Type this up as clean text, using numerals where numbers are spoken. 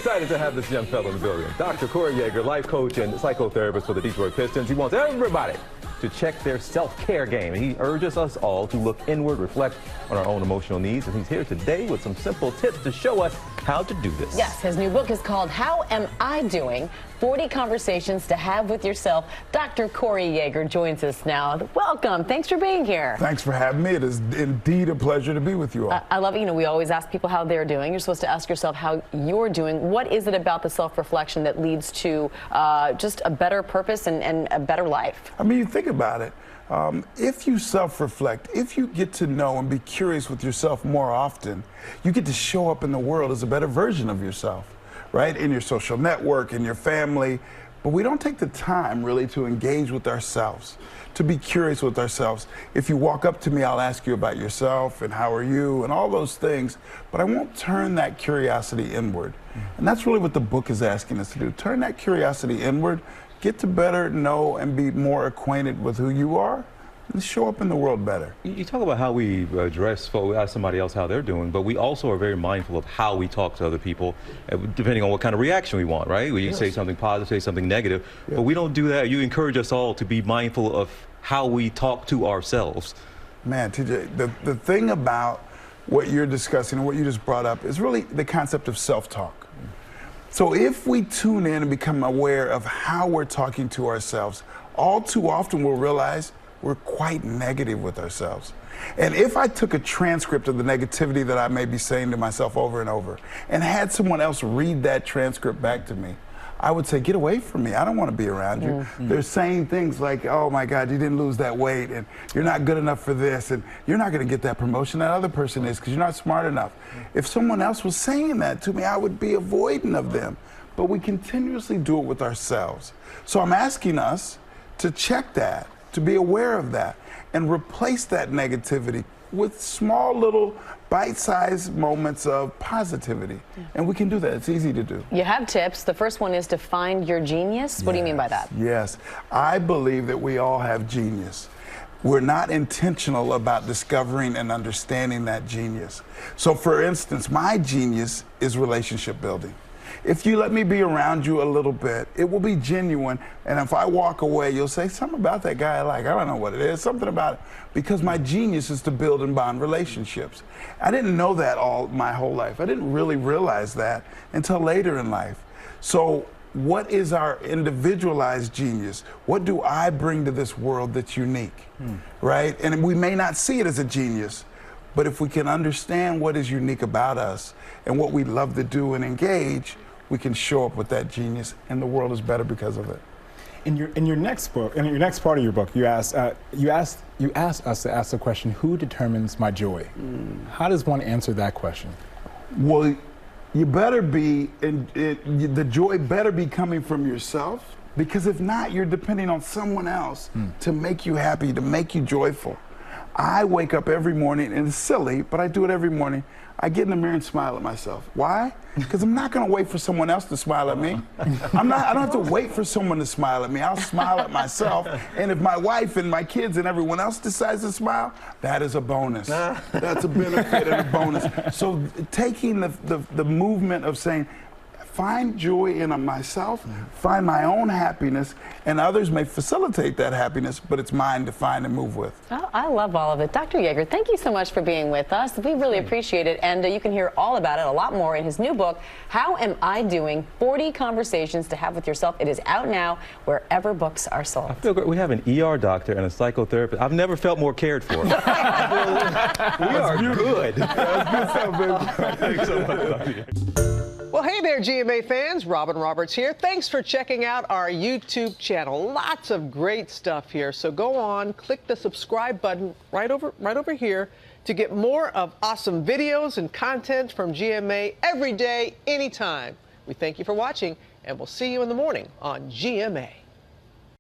excited to have this young fellow in the building. Dr. Corey Yeager, life coach and psychotherapist for the Detroit Pistons. He wants everybody to check their self-care game. And he urges us all to look inward, reflect on our own emotional needs. And he's here today with some simple tips to show us how to do this. Yes, his new book is called How Am I Doing? 40 Conversations to Have with Yourself. Dr. Corey Yeager joins us now. Welcome. Thanks for being here. Thanks for having me. It is indeed a pleasure to be with you all. I love it. You know, we always ask people how they're doing. You're supposed to ask yourself how you're doing. What is it about the self-reflection that leads to just a better purpose and a better life? I mean, you think about it. If you self-reflect, if you get to know and be curious with yourself more often, you get to show up in the world as a better version of yourself, right? In your social network, in your family. But we don't take the time really to engage with ourselves, to be curious with ourselves. If you walk up to me, I'll ask you about yourself and how are you and all those things, but I won't turn that curiosity inward. And that's really what the book is asking us to do. Turn that curiosity inward, get to better know and be more acquainted with who you are, and show up in the world better. You talk about how we address folks, ask somebody else how they're doing, but we also are very mindful of how we talk to other people, depending on what kind of reaction we want, right? We say something positive, say something negative, but we don't do that. You encourage us all to be mindful of how we talk to ourselves. Man, TJ, the thing about what you're discussing and what you just brought up is really the concept of self-talk. So if we tune in and become aware of how we're talking to ourselves, all too often we'll realize we're quite negative with ourselves. And if I took a transcript of the negativity that I may be saying to myself over and over and had someone else read that transcript back to me, I would say, get away from me. I don't want to be around you. Mm-hmm. They're saying things like, oh my God, you didn't lose that weight, and you're not good enough for this, and you're not going to get that promotion that other person is because you're not smart enough. If someone else was saying that to me, I would be avoidant of them. But we continuously do it with ourselves. So I'm asking us to check that, to be aware of that, and replace that negativity with small little bite-sized moments of positivity. And we can do that. It's easy to do. You have tips. The first one is to find your genius. What do you mean by that? Yes. I believe that we all have genius. We're not intentional about discovering and understanding that genius. So for instance, my genius is relationship building. If you let me be around you a little bit, it will be genuine. And if I walk away, you'll say, something about that guy I like. I don't know what it is, something about it. Because my genius is to build and bond relationships. I didn't know that all my whole life. I didn't really realize that until later in life. So what is our individualized genius? What do I bring to this world that's unique, right? And we may not see it as a genius, but if we can understand what is unique about us and what we love to do and engage, we can show up with that genius, and the world is better because of it. In your next book, in your next part of your book, you asked us to ask the question, who determines my joy? How does one answer that question? Well, you better be, the joy better be coming from yourself, because if not, you're depending on someone else to make you happy, to make you joyful. I wake up every morning, and it's silly, but I do it every morning. I get in the mirror and smile at myself. Why? Because I'm not going to wait for someone else to smile at me. I don't have to wait for someone to smile at me. I'll smile at myself. And if my wife and my kids and everyone else decides to smile, that is a bonus. That's a benefit and a bonus. So taking the movement of saying, find joy in myself, find my own happiness, and others may facilitate that happiness, but it's mine to find and move with. Oh, I love all of it. Dr. Yeager, thank you so much for being with us. We really appreciate it, and you can hear all about it, a lot more, in his new book, How Am I Doing? 40 Conversations to Have with Yourself. It is out now wherever books are sold. I feel great. We have an ER doctor and a psychotherapist. I've never felt more cared for. We are good. Thanks so much. Well, hey there, GMA fans. Robin Roberts here. Thanks for checking out our YouTube channel. Lots of great stuff here. So go on, click the subscribe button right over here to get more of awesome videos and content from GMA every day, anytime. We thank you for watching, and we'll see you in the morning on GMA.